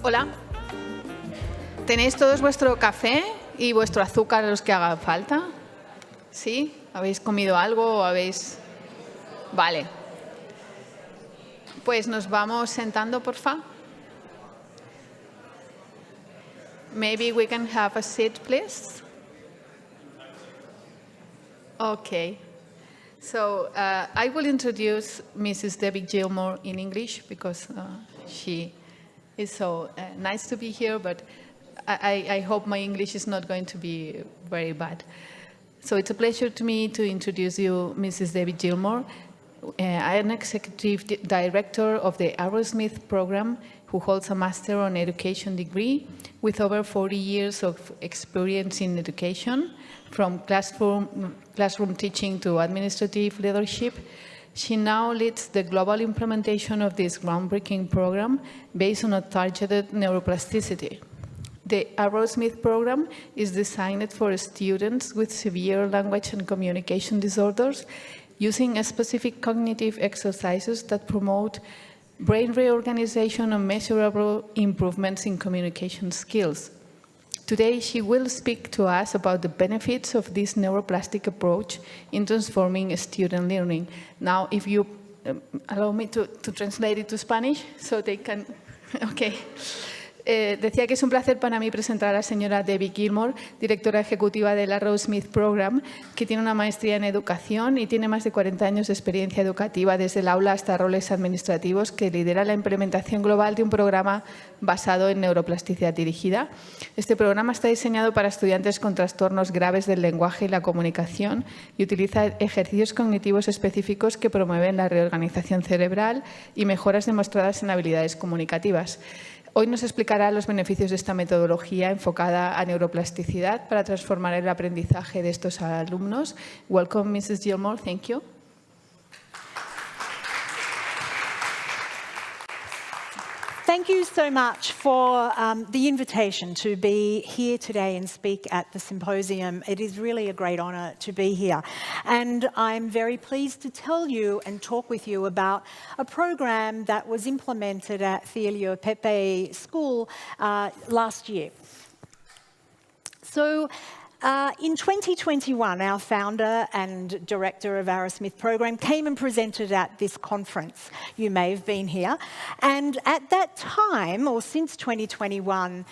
Hola. ¿Tenéis todos vuestro café y vuestro azúcar, los que haga falta? ¿Sí? ¿Habéis comido algo o habéis...? Vale. Pues nos vamos sentando, porfa. Maybe we can have a seat, please. Okay. So I will introduce Mrs. Debbie Gilmore in English because she is so nice to be here, but I hope my English is not going to be very bad. So it's a pleasure to me to introduce you Mrs. Debbie Gilmore. I am Executive Director of the Arrowsmithprogram, who holds a Master on Education degree with over 40 years of experience in education, from classroom teaching to administrative leadership. She now leads the global implementation of this groundbreaking program based on a targeted neuroplasticity. The Arrowsmithprogram is designed for students with severe language and communication disorders using specific cognitive exercises that promote brain reorganization and measurable improvements in communication skills. Today, she will speak to us about the benefits of this neuroplastic approach in transforming student learning. Now, if you allow me to translate it to Spanish, so they can... Okay. Decía que es un placer para mí presentar a la señora Debbie Gilmore, directora ejecutiva del ArrowsmithProgram, que tiene una maestría en educación y tiene más de 40 años de experiencia educativa, desde el aula hasta roles administrativos, que lidera la implementación global de un programa basado en neuroplasticidad dirigida. Este programa está diseñado para estudiantes con trastornos graves del lenguaje y la comunicación y utiliza ejercicios cognitivos específicos que promueven la reorganización cerebral y mejoras demostradas en habilidades comunicativas. Hoy nos explicará los beneficios de esta metodología enfocada a neuroplasticidad para transformar el aprendizaje de estos alumnos. Welcome, Mrs. Gilmore. Thank you. Thank you so much for the invitation to be here today and speak at the symposium. It is really a great honour to be here. And I'm very pleased to tell you and talk with you about a program that was implemented at Theolio Pepe School last year. So, in 2021, our founder and director of Arrowsmith's program came and presented at this conference. You may have been here. And at that time, or since 2021,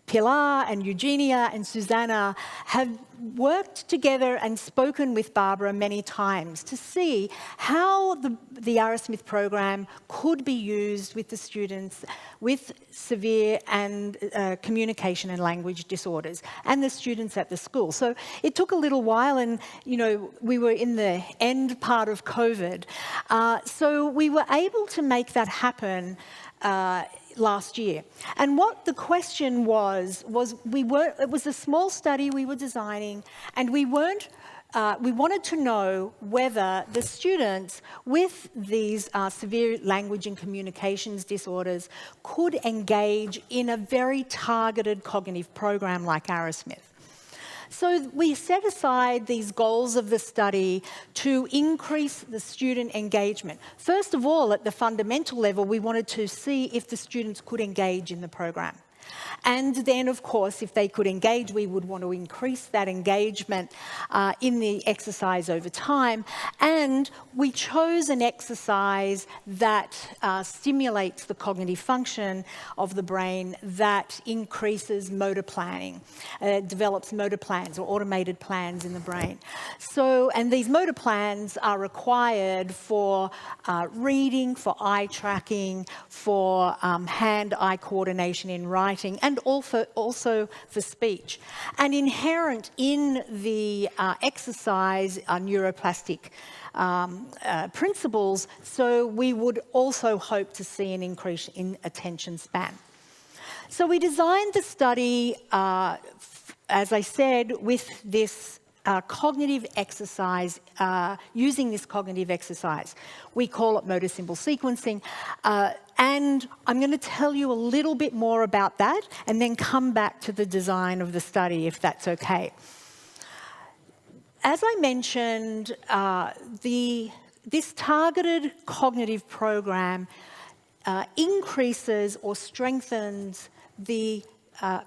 Pilar and Eugenia and Susanna have worked together and spoken with Barbara many times to see how the Arrowsmith's program could be used with the students with severe and communication and language disorders and the students at the school. So it took a little while, and we were in the end part of COVID. So we were able to make that happen last year. And what the question was it was a small study we were designing, and we wanted to know whether the students with these severe language and communications disorders could engage in a very targeted cognitive program like Arrowsmith's. So we set aside these goals of the study to increase the student engagement. First of all, at the fundamental level, we wanted to see if the students could engage in the program. And then, of course, if they could engage, we would want to increase that engagement in the exercise over time. And we chose an exercise that stimulates the cognitive function of the brain, that increases motor planning, develops motor plans or automated plans in the brain. So, and these motor plans are required for reading, for eye tracking, for hand-eye coordination in writing, and also for speech. And inherent in the exercise are neuroplastic principles, so we would also hope to see an increase in attention span. So we designed the study, as I said, with this cognitive exercise, using this cognitive exercise. We call it motor symbol sequencing. And I'm going to tell you a little bit more about that and then come back to the design of the study, if that's okay. As I mentioned, this targeted cognitive program increases or strengthens the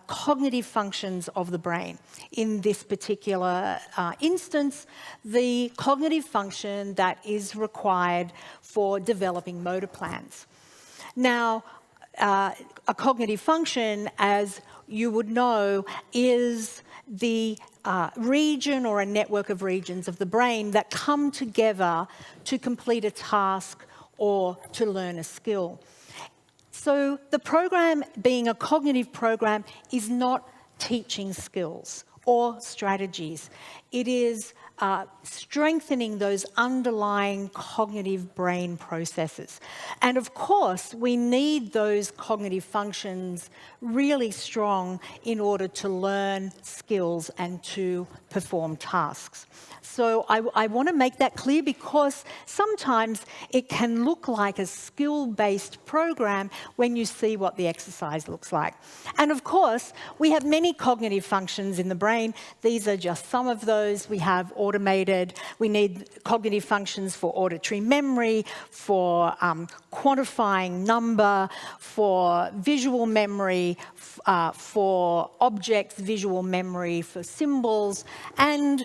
cognitive functions of the brain. In this particular instance, the cognitive function that is required for developing motor plans. Now, a cognitive function, as you would know, is the region or a network of regions of the brain that come together to complete a task or to learn a skill. So the program, being a cognitive program, is not teaching skills or strategies. It is strengthening those underlying cognitive brain processes. And of course, we need those cognitive functions really strong in order to learn skills and to perform tasks. So I want to make that clear because sometimes it can look like a skill-based program when you see what the exercise looks like. And of course, we have many cognitive functions in the brain. These are just some of those. We have automated, we need cognitive functions for auditory memory, for quantifying number, for visual memory, for objects, visual memory, for symbols, and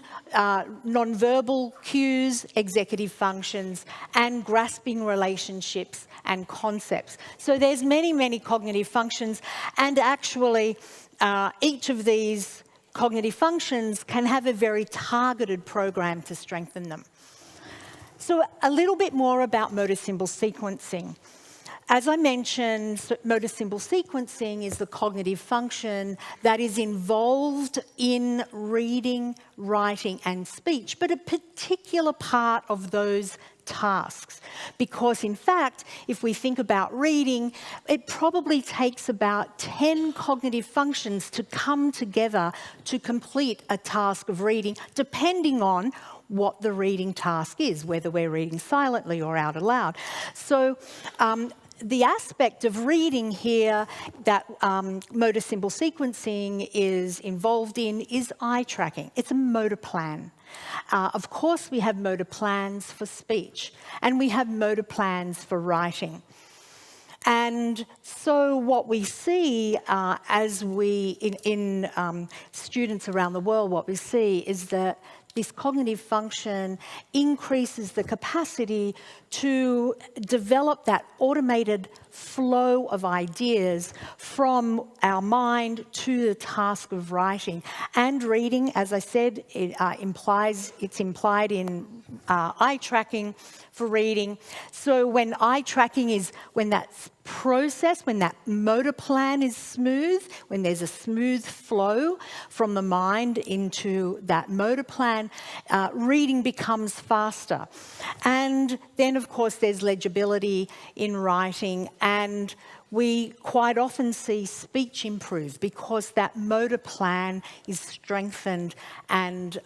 non-verbal cues, executive functions, and grasping relationships and concepts. So there's many, many cognitive functions, and actually each of these cognitive functions can have a very targeted program to strengthen them. So a little bit more about motor symbol sequencing. As I mentioned, motor symbol sequencing is the cognitive function that is involved in reading, writing, and speech, but a particular part of those tasks. Because in fact, if we think about reading, it probably takes about 10 cognitive functions to come together to complete a task of reading, depending on what the reading task is, whether we're reading silently or out aloud. So the aspect of reading here that motor symbol sequencing is involved in is eye tracking. It's a motor plan. Of course, we have motor plans for speech, and we have motor plans for writing. And so what we see as we, in students around the world, what we see is that this cognitive function increases the capacity to develop that automated flow of ideas from our mind to the task of writing. And reading, as I said, it's implied in eye tracking for reading. So when eye tracking is when that process, when that motor plan is smooth, when there's a smooth flow from the mind into that motor plan, reading becomes faster. And then, of course, there's legibility in writing, and we quite often see speech improve because that motor plan is strengthened, and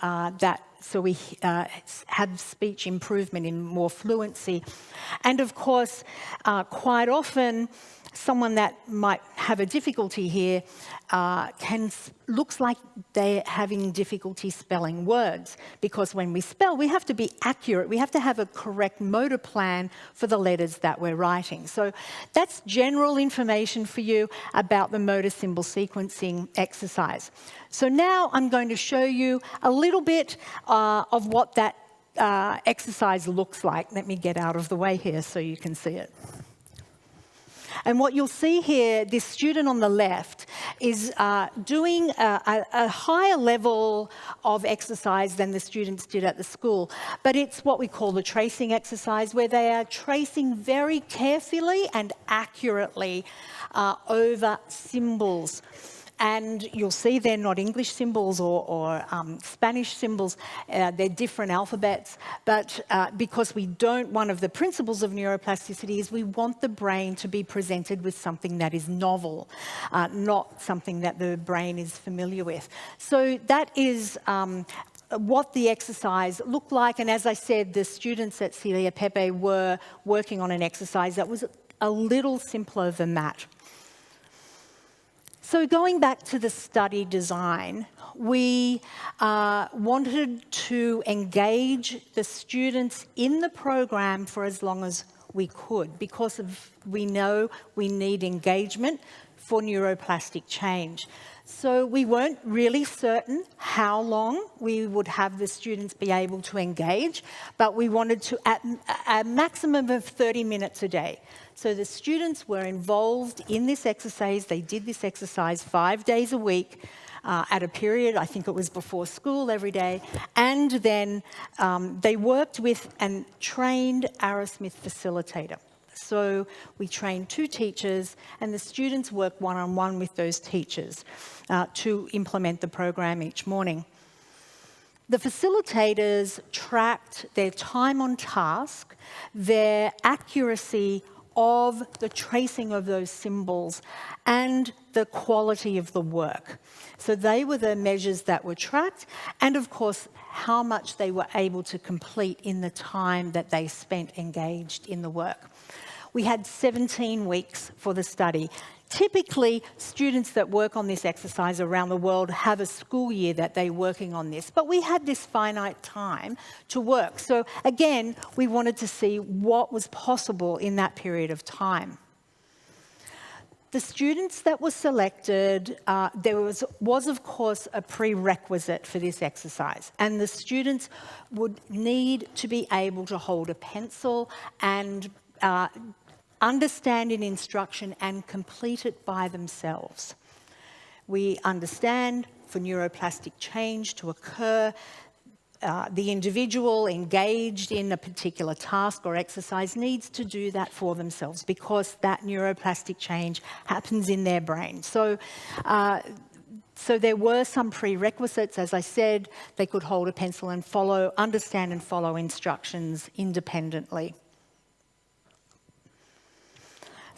so we have speech improvement in more fluency. And of course, quite often, someone that might have a difficulty here looks like they're having difficulty spelling words, because when we spell, we have to be accurate. We have to have a correct motor plan for the letters that we're writing. So that's general information for you about the motor symbol sequencing exercise. So now I'm going to show you a little bit of what that exercise looks like. Let me get out of the way here so you can see it. And what you'll see here, this student on the left is doing a higher level of exercise than the students did at the school. But it's what we call the tracing exercise, where they are tracing very carefully and accurately over symbols. And you'll see they're not English symbols or Spanish symbols. They're different alphabets. But because one of the principles of neuroplasticity is we want the brain to be presented with something that is novel, not something that the brain is familiar with. So that is what the exercise looked like. And as I said, the students at Celia Pepe were working on an exercise that was a little simpler than that. So going back to the study design, we wanted to engage the students in the program for as long as we could, because we know we need engagement for neuroplastic change. So we weren't really certain how long we would have the students be able to engage, but we wanted to at a maximum of 30 minutes a day. So the students were involved in this exercise. They did this exercise 5 days a week at a period, I think it was before school every day, and then they worked with and trained Arrowsmith facilitator. So we trained 2 teachers, and the students worked one-on-one with those teachers to implement the program each morning. The facilitators tracked their time on task, their accuracy of the tracing of those symbols, and the quality of the work. So they were the measures that were tracked, and of course, how much they were able to complete in the time that they spent engaged in the work. We had 17 weeks for the study. Typically, students that work on this exercise around the world have a school year that they're working on this, but we had this finite time to work. So again, we wanted to see what was possible in that period of time. The students that were selected, there was of course a prerequisite for this exercise, and the students would need to be able to hold a pencil and understand an instruction and complete it by themselves. We understand for neuroplastic change to occur, the individual engaged in a particular task or exercise needs to do that for themselves because that neuroplastic change happens in their brain. So there were some prerequisites. As I said, they could hold a pencil and understand and follow instructions independently.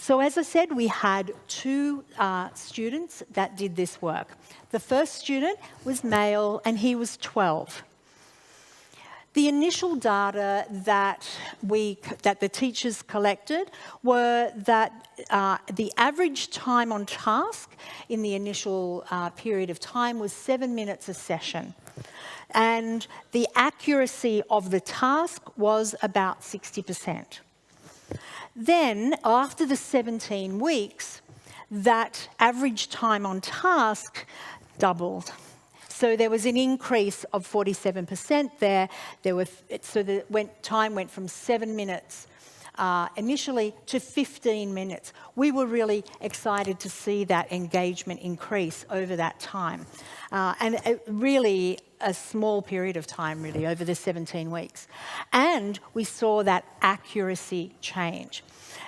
So as I said, we had 2 students that did this work. The first student was male and he was 12. The initial data that the teachers collected were that the average time on task in the initial period of time was 7 minutes a session. And the accuracy of the task was about 60%. Then, after the 17 weeks, that average time on task doubled. So there was an increase of 47% there. Time went from 7 minutes initially to 15 minutes. We were really excited to see that engagement increase over that time. And really a small period of time, really, over the 17 weeks. And we saw that accuracy change.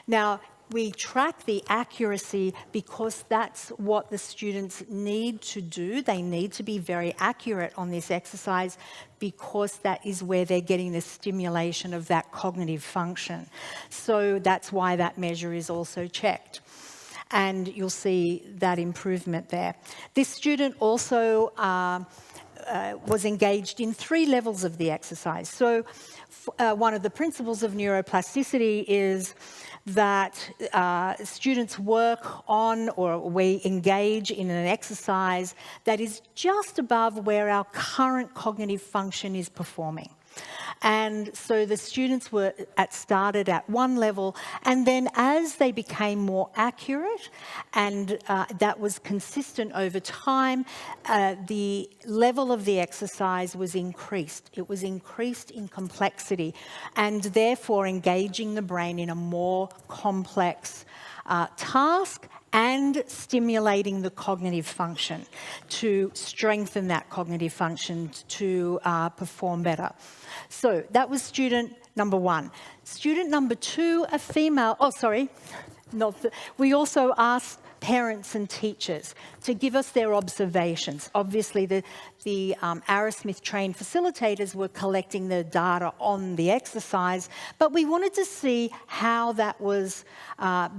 Now, we track the accuracy because that's what the students need to do. They need to be very accurate on this exercise because that is where they're getting the stimulation of that cognitive function. So that's why that measure is also checked. And you'll see that improvement there. This student also was engaged in 3 levels of the exercise. So one of the principles of neuroplasticity is that students work on or we engage in an exercise that is just above where our current cognitive function is performing. And so the students started at 1 level, and then as they became more accurate and that was consistent over time, the level of the exercise was increased. It was increased in complexity and therefore engaging the brain in a more complex task and stimulating the cognitive function to strengthen that cognitive function to perform better. So that was student number 1. Student number 2, a female, we also asked parents and teachers to give us their observations. Obviously, the Arrowsmith trained facilitators were collecting the data on the exercise, but we wanted to see how that was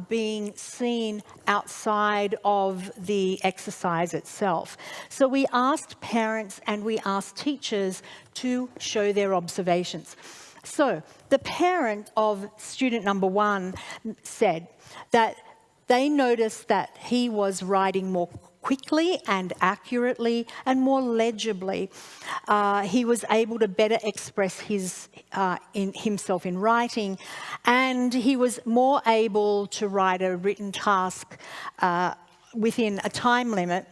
being seen outside of the exercise itself. So we asked parents and we asked teachers to show their observations. So the parent of student number 1 said that they noticed that he was writing more quickly and accurately and more legibly. He was able to better express himself in writing, and he was more able to write a written task within a time limit,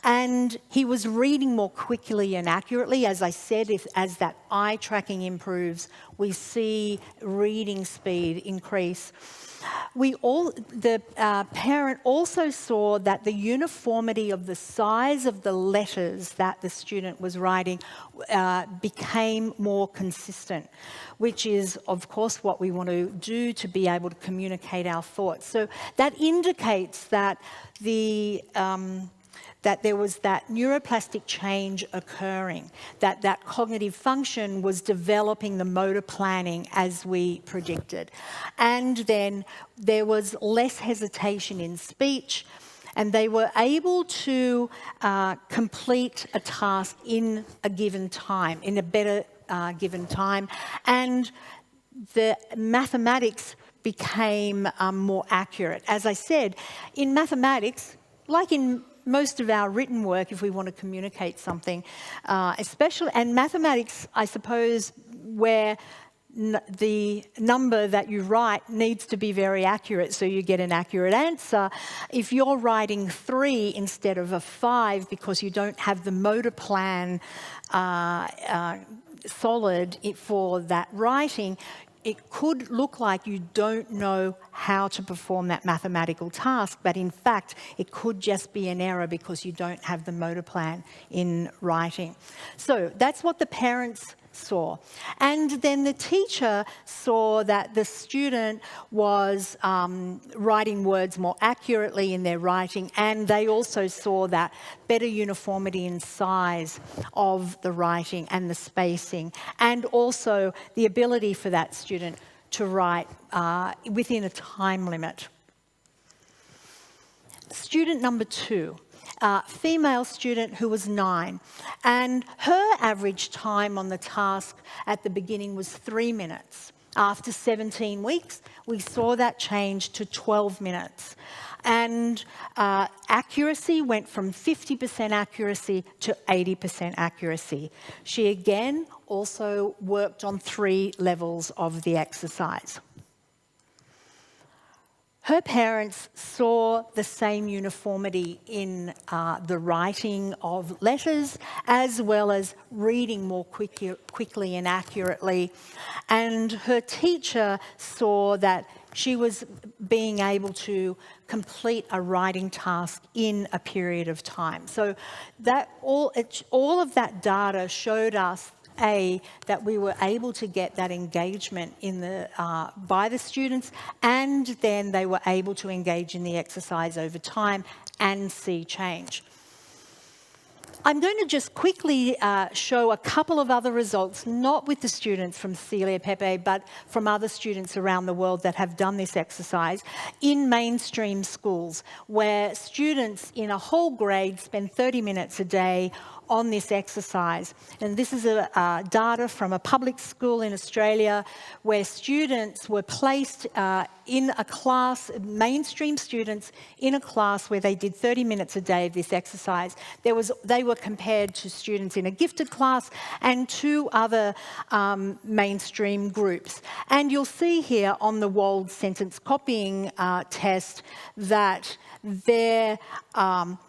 and he was reading more quickly and accurately. As I said, as that eye tracking improves, we see reading speed increase. The parent also saw that the uniformity of the size of the letters that the student was writing became more consistent, which is, of course, what we want to do to be able to communicate our thoughts. So that indicates that that there was that neuroplastic change occurring, that cognitive function was developing the motor planning as we predicted. And then there was less hesitation in speech, and they were able to complete a task in a given time, in a better given time. And the mathematics became more accurate. As I said, in mathematics, like in most of our written work, if we want to communicate something, especially, and mathematics, I suppose, where the number that you write needs to be very accurate so you get an accurate answer. If you're writing 3 instead of a 5 because you don't have the motor plan solid for that writing, it could look like you don't know how to perform that mathematical task, but in fact, it could just be an error because you don't have the motor plan in writing. So that's what the parents saw. And then the teacher saw that the student was writing words more accurately in their writing, and they also saw that better uniformity in size of the writing and the spacing, and also the ability for that student to write within a time limit. Student number 2. Female student who was 9, and her average time on the task at the beginning was 3 minutes. After 17 weeks, we saw that change to 12 minutes. And accuracy went from 50% accuracy to 80% accuracy. She again also worked on 3 levels of the exercise. Her parents saw the same uniformity in the writing of letters, as well as reading more quickly and accurately. And her teacher saw that she was being able to complete a writing task in a period of time. So that all of that data showed us that we were able to get that engagement by the students, and then they were able to engage in the exercise over time and see change. I'm going to just quickly show a couple of other results, not with the students from Celia Pepe, but from other students around the world that have done this exercise in mainstream schools, where students in a whole grade spend 30 minutes a day on this exercise. And this is data from a public school in Australia where students were placed in a class, mainstream students in a class where they did 30 minutes a day of this exercise. They were compared to students in a gifted class and 2 other mainstream groups. And you'll see here on the Wold sentence copying test that their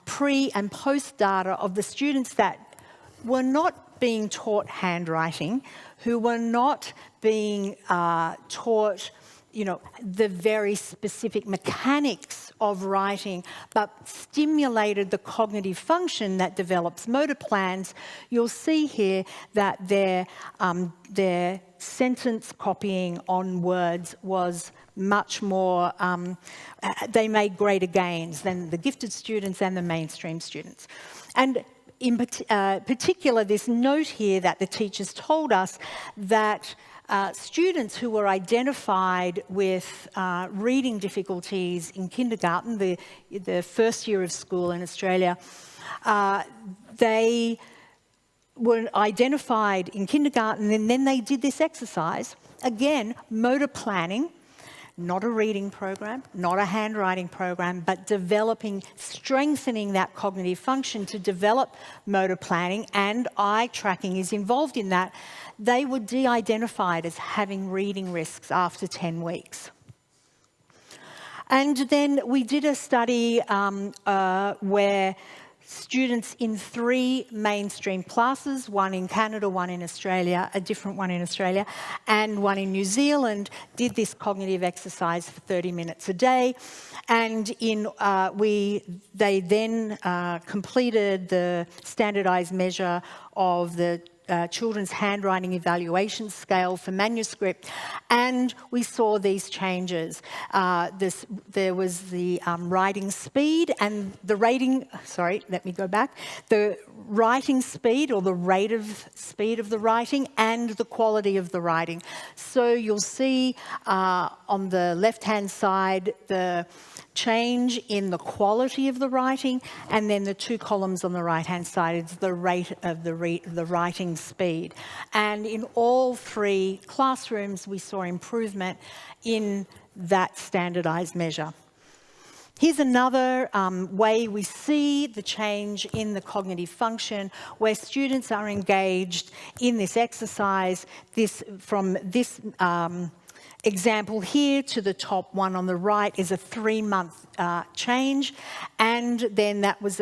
pre and post data of the students that were not being taught handwriting, who were not being taught, the very specific mechanics of writing, but stimulated the cognitive function that develops motor plans. You'll see here that their sentence copying on words was much more, they made greater gains than the gifted students and the mainstream students. And in particular, this note here that the teachers told us that students who were identified with reading difficulties in kindergarten, the first year of school in Australia, they were identified in kindergarten, and then they did this exercise. Again, motor planning, not a reading program, not a handwriting program, but developing, strengthening that cognitive function to develop motor planning, and eye tracking is involved in that, they were de-identified as having reading risks after 10 weeks. And then we did a study where students in 3 mainstream classes, one in Canada, one in Australia, a different one in Australia, and one in New Zealand, did this cognitive exercise for 30 minutes a day. And they then completed the standardised measure of the children's handwriting evaluation scale for manuscript, and we saw these changes. There was the writing speed and the rating, the writing speed, or the rate of speed of the writing, and the quality of the writing. So you'll see on the left-hand side the change in the quality of the writing, and then the 2 columns on the right-hand side is the rate of the writing speed. And in all 3 classrooms, we saw improvement in that standardised measure. Here's another way we see the change in the cognitive function, where students are engaged in this exercise. From this example here to the top one on the right is a 3-month change, and then that was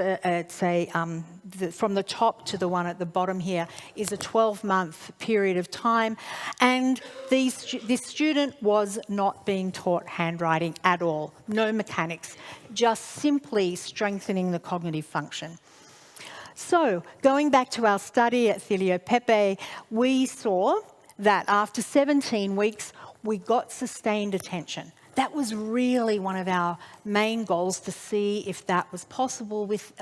from the top to the one at the bottom here is a 12-month period of time, and this student was not being taught handwriting at all, no mechanics, just simply strengthening the cognitive function. So, going back to our study at Filio Pepe, we saw that after 17 weeks, we got sustained attention. That was really one of our main goals, to see if that was possible with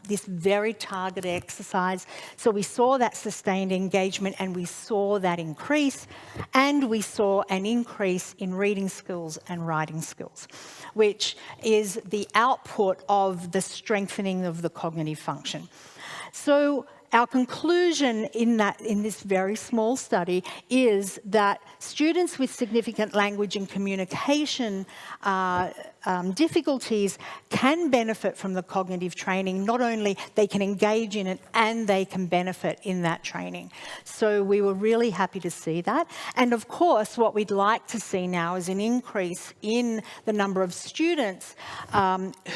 this very targeted exercise. So we saw that sustained engagement, and we saw that increase, and we saw an increase in reading skills and writing skills, which is the output of the strengthening of the cognitive function. So our conclusion in this very small study is that students with significant language and communication difficulties can benefit from the cognitive training. Not only they can engage in it, and they can benefit in that training. So we were really happy to see that. And of course, what we'd like to see now is an increase in the number of students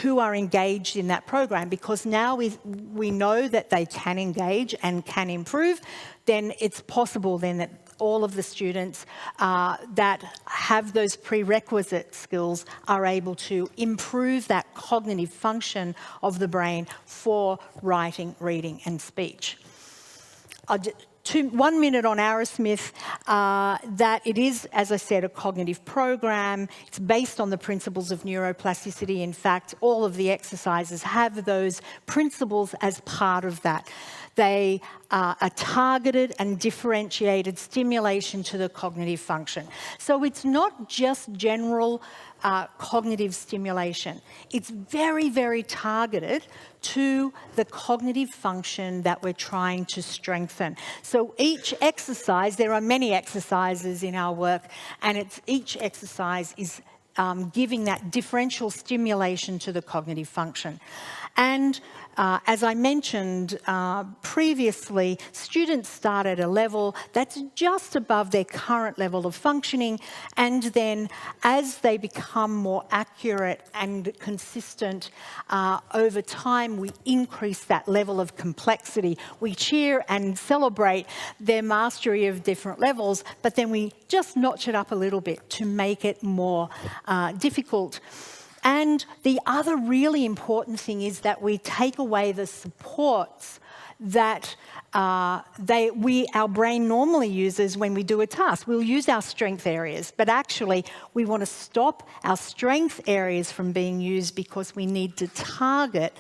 who are engaged in that program, because now we know that they can engage and can improve. Then it's possible then that all of the students that have those prerequisite skills are able to improve that cognitive function of the brain for writing, reading and speech. 1 minute on ArrowsmithIth, that it is, as I said, a cognitive program. It's based on the principles of neuroplasticity. In fact, all of the exercises have those principles as part of that. They are a targeted and differentiated stimulation to the cognitive function. So it's not just general cognitive stimulation. It's very, very targeted to the cognitive function that we're trying to strengthen. So each exercise, there are many exercises in our work, and each exercise is giving that differential stimulation to the cognitive function. And as I mentioned previously, students start at a level that's just above their current level of functioning, and then as they become more accurate and consistent over time, we increase that level of complexity. We cheer and celebrate their mastery of different levels, but then we just notch it up a little bit to make it more difficult. And the other really important thing is that we take away the supports that our brain normally uses when we do a task. We'll use our strength areas, but actually we want to stop our strength areas from being used, because we need to target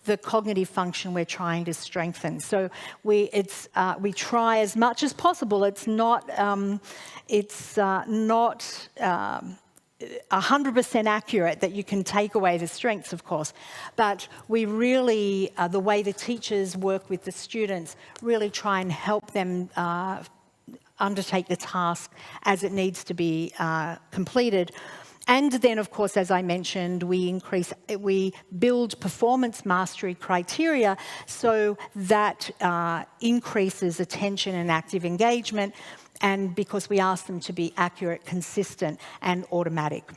the cognitive function we're trying to strengthen. So we try as much as possible. It's not 100% accurate that you can take away the strengths, of course, but we really, the way the teachers work with the students, really try and help them undertake the task as it needs to be completed. And then, of course, as I mentioned, we build performance mastery criteria so that increases attention and active engagement, and because we ask them to be accurate, consistent, and automatic.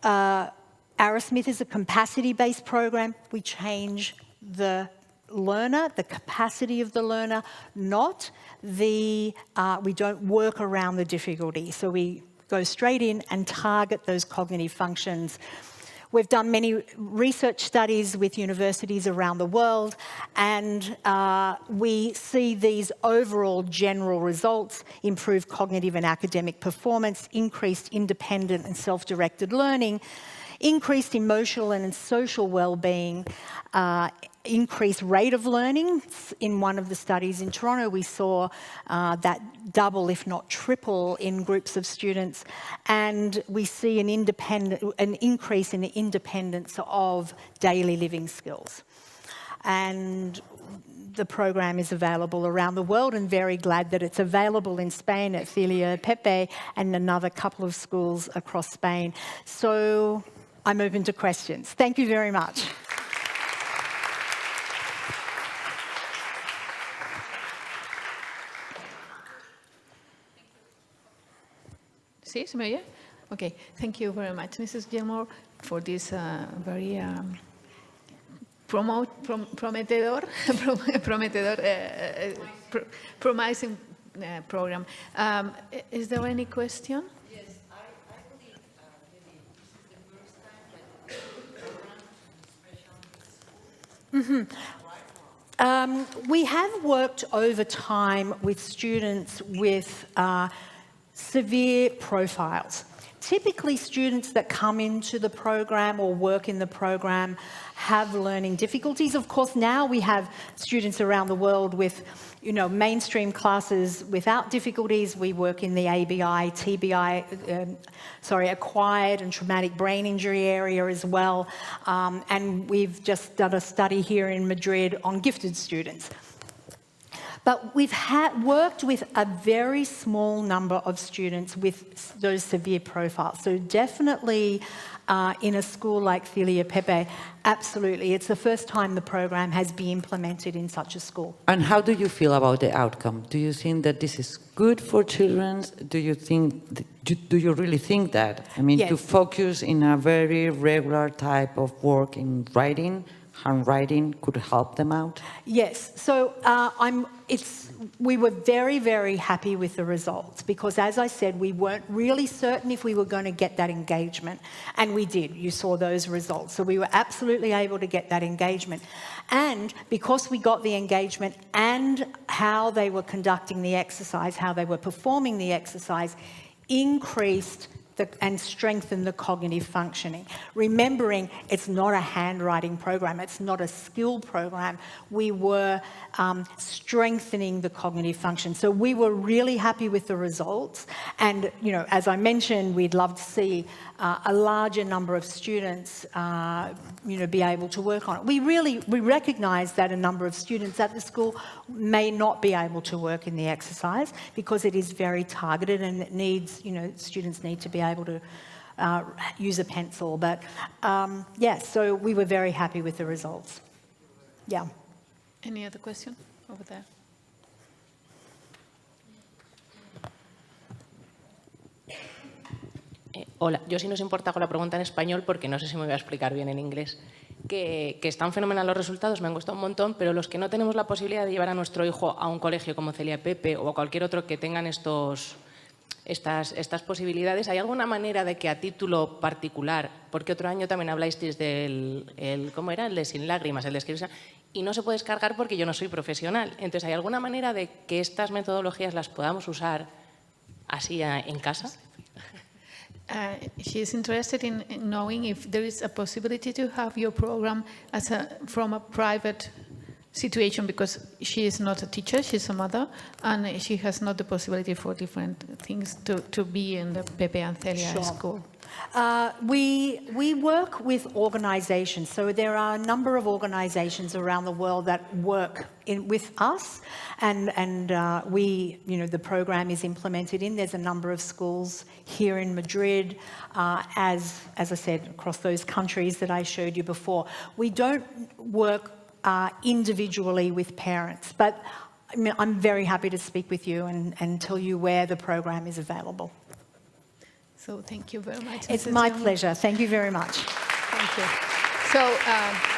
ArrowsmithIth is a capacity-based program. We change the learner, the capacity of the learner, not the, we don't work around the difficulty. So we go straight in and target those cognitive functions. We've done many research studies with universities around the world, and we see these overall general results: improved cognitive and academic performance, increased independent and self-directed learning, increased emotional and social well-being, increased rate of learning. In one of the studies in Toronto, we saw that double, if not triple, in groups of students, and we see an increase in the independence of daily living skills. And the program is available around the world, and very glad that it's available in Spain at Filia Pepe and another couple of schools across Spain. So I'm open to questions. Thank you very much. ¿Sí? ¿Se me oye? Okay. Thank you very much, Mrs. Gilmore, for this very promising program. Is there any question? Yes, I believe maybe this is the first time that the program is special in school. We have worked over time with students with severe profiles. Typically, students that come into the program or work in the program have learning difficulties. Of course, now we have students around the world with, mainstream classes without difficulties. We work in the ABI, TBI, acquired and traumatic brain injury area as well. And we've just done a study here in Madrid on gifted students. But we've worked with a very small number of students with those severe profiles. So definitely in a school like Filia Pepe, absolutely. It's the first time the program has been implemented in such a school. And how do you feel about the outcome? Do you think that this is good for children? Do you really think that? I mean, Yes. To focus in a very regular type of work in writing, handwriting, could help them out? Yes, so we were very, very happy with the results because, as I said, we weren't really certain if we were going to get that engagement, and we did. You saw those results. So we were absolutely able to get that engagement. And because we got the engagement and how they were conducting the exercise, how they were performing the exercise, increased and strengthen the cognitive functioning. Remembering it's not a handwriting program, it's not a skill program. We were strengthening the cognitive function. So we were really happy with the results. And, as I mentioned, we'd love to see a larger number of students, be able to work on it. We recognise that a number of students at the school may not be able to work in the exercise because it is very targeted and it needs, students need to be able to use a pencil. But so we were very happy with the results. Yeah. Any other question over there? Hola, yo si no os importa hago la pregunta en español porque no sé si me voy a explicar bien en inglés. Que están fenomenal los resultados, me han gustado un montón, pero los que no tenemos la posibilidad de llevar a nuestro hijo a un colegio como Celia Pepe o a cualquier otro que tengan estas posibilidades, ¿hay alguna manera de que a título particular, porque otro año también habláis del ¿cómo era? El de sin lágrimas, el de escribir, y no se puede descargar porque yo no soy profesional? Entonces, ¿hay alguna manera de que estas metodologías las podamos usar así en casa? She is interested in knowing if there is a possibility to have your program from a private situation, because she is not a teacher, she's a mother, and she has not the possibility for different things to be in the Pepe and Celia school. We work with organisations. So there are a number of organisations around the world that work with us, and the program is implemented in. There's a number of schools here in Madrid, as I said, across those countries that I showed you before. We don't work individually with parents, but I'm very happy to speak with you and tell you where the program is available. So thank you very much. It's Mrs. my Gilmore. pleasure. Thank you very much. Thank you. So